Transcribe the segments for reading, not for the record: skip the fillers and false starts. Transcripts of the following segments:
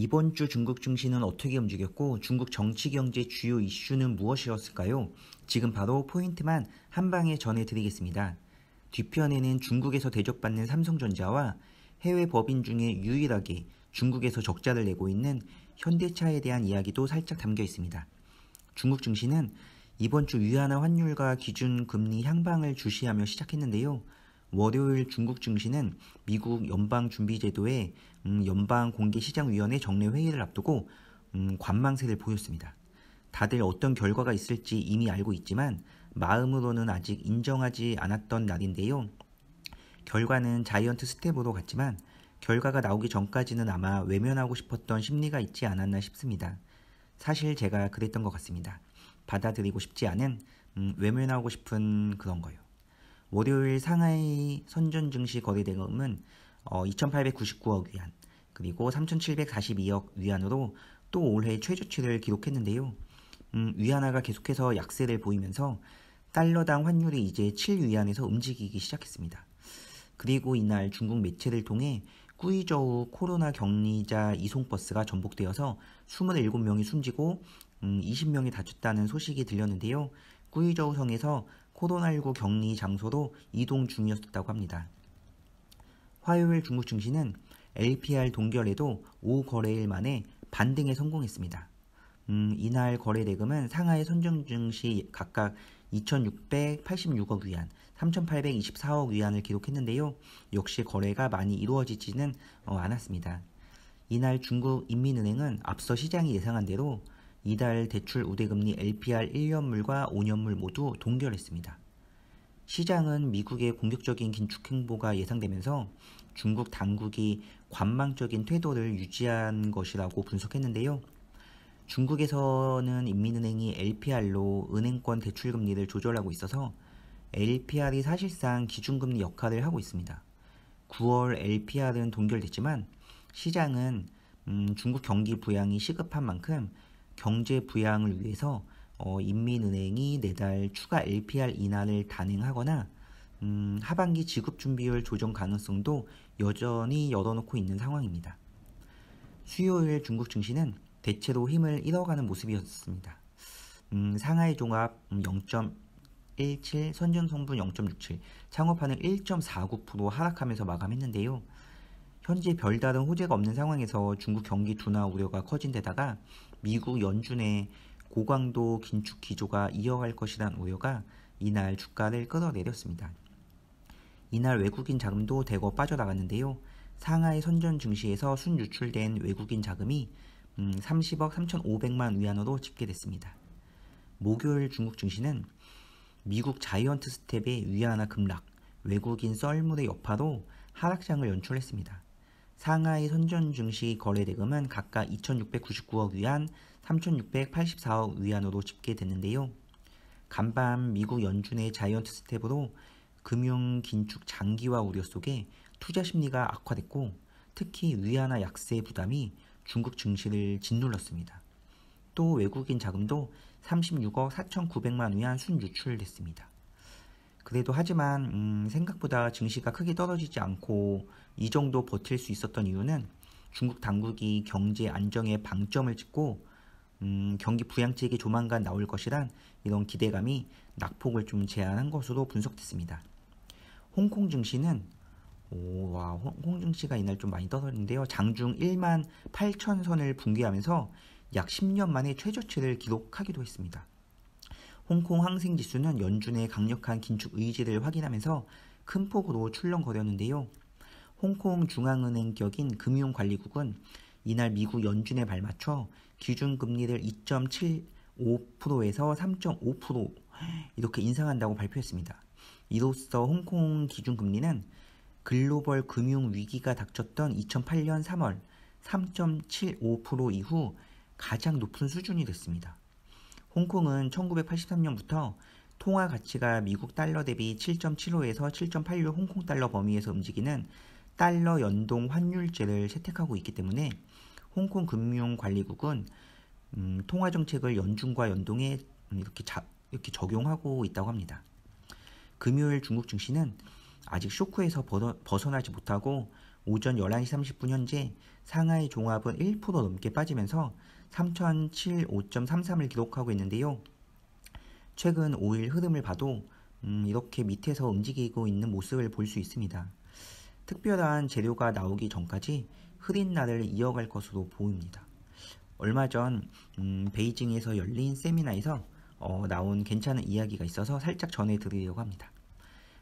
이번 주 중국 증시는 어떻게 움직였고 중국 정치 경제 주요 이슈는 무엇이었을까요? 지금 바로 포인트만 한 방에 전해드리겠습니다. 뒤편에는 중국에서 대접받는 삼성전자와 해외 법인 중에 유일하게 중국에서 적자를 내고 있는 현대차에 대한 이야기도 살짝 담겨 있습니다. 중국 증시는 이번 주 위안화 환율과 기준금리 향방을 주시하며 시작했는데요. 월요일 중국 증시는 미국 연방준비제도의 연방공개시장위원회 정례 회의를 앞두고 관망세를 보였습니다. 다들 어떤 결과가 있을지 이미 알고 있지만 마음으로는 아직 인정하지 않았던 날인데요. 결과는 자이언트 스텝으로 갔지만 결과가 나오기 전까지는 아마 외면하고 싶었던 심리가 있지 않았나 싶습니다. 사실 제가 그랬던 것 같습니다. 받아들이고 싶지 않은 외면하고 싶은 그런 거요. 월요일 상하이 선전 증시 거래대금은 2,899억 위안 그리고 3,742억 위안으로 또 올해 최저치를 기록했는데요. 위안화가 계속해서 약세를 보이면서 달러당 환율이 이제 7위안에서 움직이기 시작했습니다. 그리고 이날 중국 매체를 통해 꾸이저우 코로나 격리자 이송버스가 전복되어서 27명이 숨지고 20명이 다쳤다는 소식이 들렸는데요. 꾸이저우 성에서 코로나19 격리 장소로 이동 중이었다고 합니다. 화요일 중국 증시는 LPR 동결에도 5거래일 만에 반등에 성공했습니다. 이날 거래 대금은 상하이 선정 증시 각각 2,686억 위안, 3,824억 위안을 기록했는데요. 역시 거래가 많이 이루어지지는 않았습니다. 이날 중국 인민은행은 앞서 시장이 예상한 대로 이달 대출 우대금리 LPR 1년물과 5년물 모두 동결했습니다. 시장은 미국의 공격적인 긴축 행보가 예상되면서 중국 당국이 관망적인 태도를 유지한 것이라고 분석했는데요. 중국에서는 인민은행이 LPR로 은행권 대출금리를 조절하고 있어서 LPR이 사실상 기준금리 역할을 하고 있습니다. 9월 LPR은 동결됐지만 시장은 중국 경기 부양이 시급한 만큼 경제 부양을 위해서 인민은행이 내달 추가 LPR 인하를 단행하거나 하반기 지급준비율 조정 가능성도 여전히 열어놓고 있는 상황입니다. 수요일 중국 증시는 대체로 힘을 잃어가는 모습이었습니다. 상하이 종합 0.17, 선전성분 0.67, 창업하는 1.49% 하락하면서 마감했는데요. 현재 별다른 호재가 없는 상황에서 중국 경기 둔화 우려가 커진 데다가 미국 연준의 고강도 긴축 기조가 이어갈 것이란 우려가 이날 주가를 끌어내렸습니다. 이날 외국인 자금도 대거 빠져나갔는데요. 상하이 선전 증시에서 순유출된 외국인 자금이 30억 3,500만 위안으로 집계됐습니다. 목요일 중국 증시는 미국 자이언트 스텝의 위안화 급락, 외국인 썰물의 여파로 하락장을 연출했습니다. 상하이 선전 증시 거래 대금은 각각 2,699억 위안, 3,684억 위안으로 집계됐는데요. 간밤 미국 연준의 자이언트 스텝으로 금융 긴축 장기화 우려 속에 투자 심리가 악화됐고 특히 위안화 약세 부담이 중국 증시를 짓눌렀습니다. 또 외국인 자금도 36억 4,900만 위안 순유출됐습니다. 그래도 하지만 생각보다 증시가 크게 떨어지지 않고 이 정도 버틸 수 있었던 이유는 중국 당국이 경제 안정에 방점을 찍고 경기 부양책이 조만간 나올 것이란 이런 기대감이 낙폭을 좀 제한한 것으로 분석됐습니다. 홍콩 증시는 홍콩 증시가 이날 좀 많이 떨어졌는데요. 장중 1만 8천 선을 붕괴하면서 약 10년 만에 최저치를 기록하기도 했습니다. 홍콩 항생지수는 연준의 강력한 긴축 의지를 확인하면서 큰 폭으로 출렁거렸는데요. 홍콩 중앙은행 격인 금융관리국은 이날 미국 연준에 발맞춰 기준금리를 2.75%에서 3.5% 이렇게 인상한다고 발표했습니다. 이로써 홍콩 기준금리는 글로벌 금융위기가 닥쳤던 2008년 3월 3.75% 이후 가장 높은 수준이 됐습니다. 홍콩은 1983년부터 통화 가치가 미국 달러 대비 7.75에서 7.86 홍콩 달러 범위에서 움직이는 달러 연동 환율제를 채택하고 있기 때문에 홍콩 금융관리국은 통화 정책을 연준과 연동해 이렇게 적용하고 있다고 합니다. 금요일 중국 증시는 아직 쇼크에서 벗어나지 못하고 오전 11시 30분 현재 상하이 종합은 1% 넘게 빠지면서 3075.33을 기록하고 있는데요. 최근 5일 흐름을 봐도 이렇게 밑에서 움직이고 있는 모습을 볼 수 있습니다. 특별한 재료가 나오기 전까지 흐린 날을 이어갈 것으로 보입니다. 얼마 전 베이징에서 열린 세미나에서 나온 괜찮은 이야기가 있어서 살짝 전해드리려고 합니다.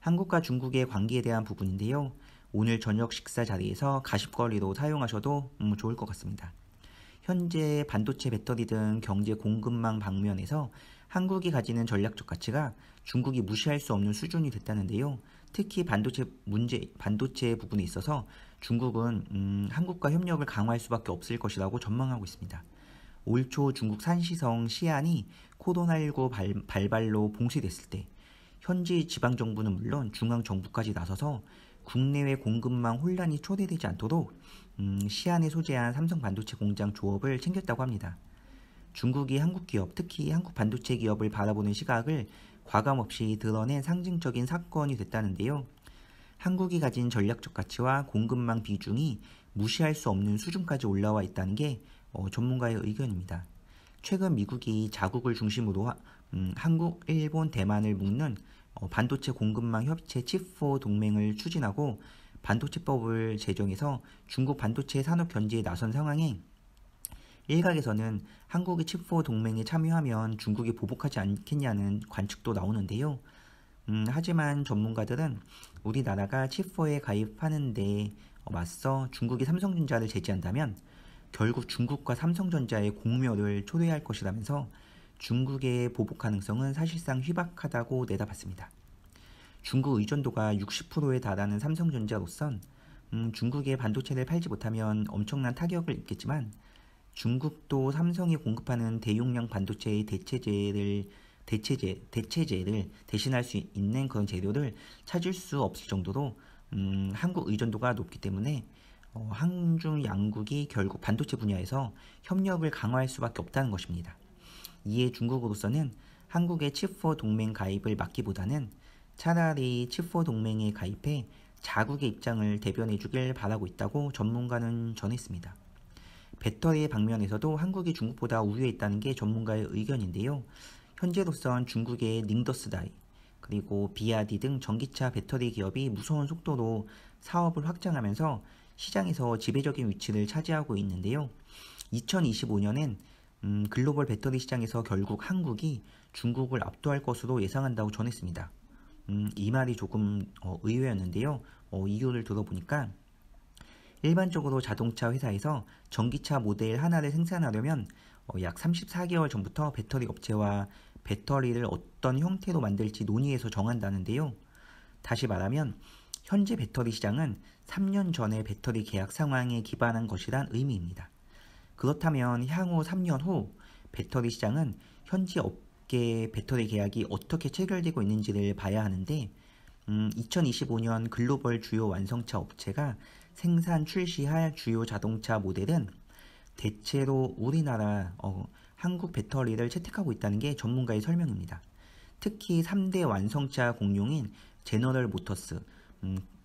한국과 중국의 관계에 대한 부분인데요. 오늘 저녁 식사 자리에서 가십거리로 사용하셔도 좋을 것 같습니다. 현재 반도체 배터리 등 경제 공급망 방면에서 한국이 가지는 전략적 가치가 중국이 무시할 수 없는 수준이 됐다는데요. 특히 반도체 부분에 있어서 중국은 한국과 협력을 강화할 수밖에 없을 것이라고 전망하고 있습니다. 올 초 중국 산시성 시안이 코로나19 발발로 봉쇄됐을 때 현지 지방정부는 물론 중앙정부까지 나서서 국내외 공급망 혼란이 초래되지 않도록 시안에 소재한 삼성 반도체 공장 조업을 챙겼다고 합니다. 중국이 한국 기업, 특히 한국 반도체 기업을 바라보는 시각을 과감없이 드러낸 상징적인 사건이 됐다는데요. 한국이 가진 전략적 가치와 공급망 비중이 무시할 수 없는 수준까지 올라와 있다는 게 전문가의 의견입니다. 최근 미국이 자국을 중심으로 한국, 일본, 대만을 묶는 반도체 공급망 협체 칩4 동맹을 추진하고 반도체법을 제정해서 중국 반도체 산업 견제에 나선 상황에 일각에서는 한국이 칩4 동맹에 참여하면 중국이 보복하지 않겠냐는 관측도 나오는데요. 하지만 전문가들은 우리나라가 칩4에 가입하는데 맞서 중국이 삼성전자를 제지한다면 결국 중국과 삼성전자의 공멸을 초래할 것이라면서 중국의 보복 가능성은 사실상 희박하다고 내다봤습니다. 중국 의존도가 60%에 달하는 삼성전자로선 중국의 반도체를 팔지 못하면 엄청난 타격을 입겠지만 중국도 삼성이 공급하는 대용량 반도체의 대체재를 대신할 수 있는 그런 재료를 찾을 수 없을 정도로 한국 의존도가 높기 때문에 한중 양국이 결국 반도체 분야에서 협력을 강화할 수밖에 없다는 것입니다. 이에 중국으로서는 한국의 칩4 동맹 가입을 막기보다는 차라리 칩4 동맹에 가입해 자국의 입장을 대변해 주길 바라고 있다고 전문가는 전했습니다. 배터리의 방면에서도 한국이 중국보다 우위에 있다는 게 전문가의 의견인데요. 현재로선 중국의 닝더스다이 그리고 비아디 등 전기차 배터리 기업이 무서운 속도로 사업을 확장하면서 시장에서 지배적인 위치를 차지하고 있는데요. 2025년엔 글로벌 배터리 시장에서 결국 한국이 중국을 압도할 것으로 예상한다고 전했습니다. 이 말이 조금 의외였는데요. 이유를 들어보니까 일반적으로 자동차 회사에서 전기차 모델 하나를 생산하려면 약 34개월 전부터 배터리 업체와 배터리를 어떤 형태로 만들지 논의해서 정한다는데요. 다시 말하면 현재 배터리 시장은 3년 전의 배터리 계약 상황에 기반한 것이란 의미입니다. 그렇다면 향후 3년 후 배터리 시장은 현지 업계 배터리 계약이 어떻게 체결되고 있는지를 봐야 하는데 2025년 글로벌 주요 완성차 업체가 생산 출시할 주요 자동차 모델은 대체로 우리나라 한국 배터리를 채택하고 있다는 게 전문가의 설명입니다. 특히 3대 완성차 공룡인 제너럴 모터스,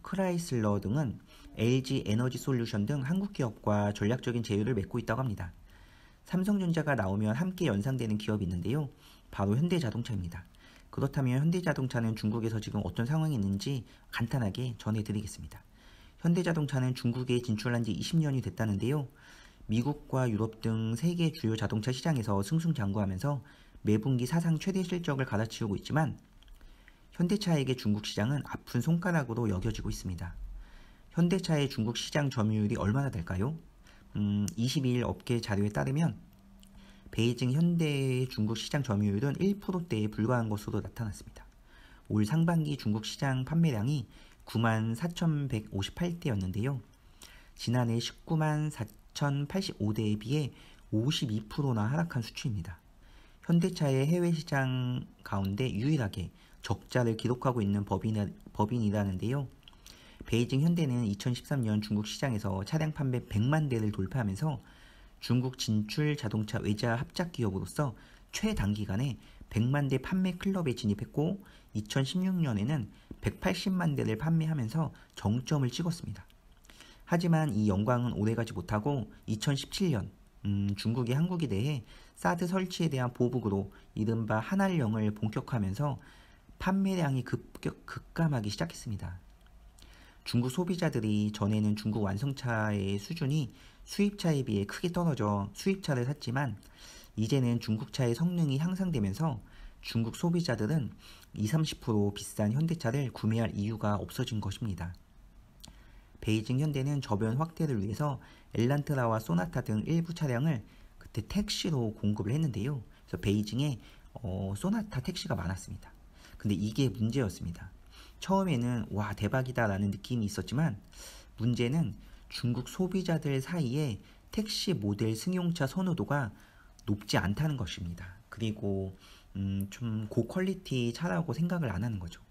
크라이슬러 등은 LG 에너지 솔루션 등 한국 기업과 전략적인 제휴를 맺고 있다고 합니다. 삼성전자가 나오면 함께 연상되는 기업이 있는데요. 바로 현대자동차입니다. 그렇다면 현대자동차는 중국에서 지금 어떤 상황이 있는지 간단하게 전해드리겠습니다. 현대자동차는 중국에 진출한 지 20년이 됐다는데요. 미국과 유럽 등 세계 주요 자동차 시장에서 승승장구하면서 매분기 사상 최대 실적을 갈아치우고 있지만 현대차에게 중국 시장은 아픈 손가락으로 여겨지고 있습니다. 현대차의 중국 시장 점유율이 얼마나 될까요? 22일 업계 자료에 따르면 베이징 현대의 중국 시장 점유율은 1%대에 불과한 것으로 나타났습니다. 올 상반기 중국 시장 판매량이 9만 4,158대였는데요. 지난해 19만 4,085대에 비해 52%나 하락한 수치입니다. 현대차의 해외 시장 가운데 유일하게 적자를 기록하고 있는 법인이라는데요. 베이징 현대는 2013년 중국 시장에서 차량 판매 100만 대를 돌파하면서 중국 진출 자동차 외자 합작 기업으로서 최단기간에 100만 대 판매 클럽에 진입했고 2016년에는 180만 대를 판매하면서 정점을 찍었습니다. 하지만 이 영광은 오래가지 못하고 2017년 중국이 한국에 대해 사드 설치에 대한 보복으로 이른바 한알령을 본격화하면서 판매량이 급감하기 시작했습니다. 중국 소비자들이 전에는 중국 완성차의 수준이 수입차에 비해 크게 떨어져 수입차를 샀지만 이제는 중국차의 성능이 향상되면서 중국 소비자들은 20-30% 비싼 현대차를 구매할 이유가 없어진 것입니다. 베이징 현대는 저변 확대를 위해서 엘란트라와 소나타 등 일부 차량을 그때 택시로 공급을 했는데요. 그래서 베이징에 소나타 택시가 많았습니다. 근데 이게 문제였습니다. 처음에는 와 대박이다 라는 느낌이 있었지만 문제는 중국 소비자들 사이에 택시 모델 승용차 선호도가 높지 않다는 것입니다. 그리고 좀 고퀄리티 차라고 생각을 안 하는 거죠.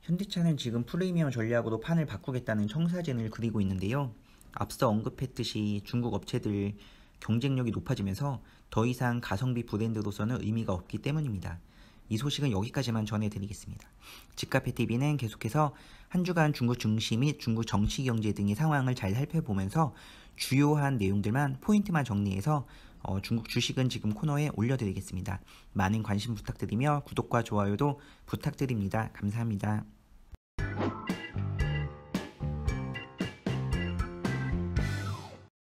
현대차는 지금 프리미엄 전략으로 판을 바꾸겠다는 청사진을 그리고 있는데요. 앞서 언급했듯이 중국 업체들 경쟁력이 높아지면서 더 이상 가성비 브랜드로서는 의미가 없기 때문입니다. 이 소식은 여기까지만 전해드리겠습니다. 집카페TV는 계속해서 한 주간 중국 증시 및 중국 정치 경제 등의 상황을 잘 살펴보면서 주요한 내용들만 포인트만 정리해서 중국 주식은 지금 코너에 올려드리겠습니다. 많은 관심 부탁드리며 구독과 좋아요도 부탁드립니다. 감사합니다.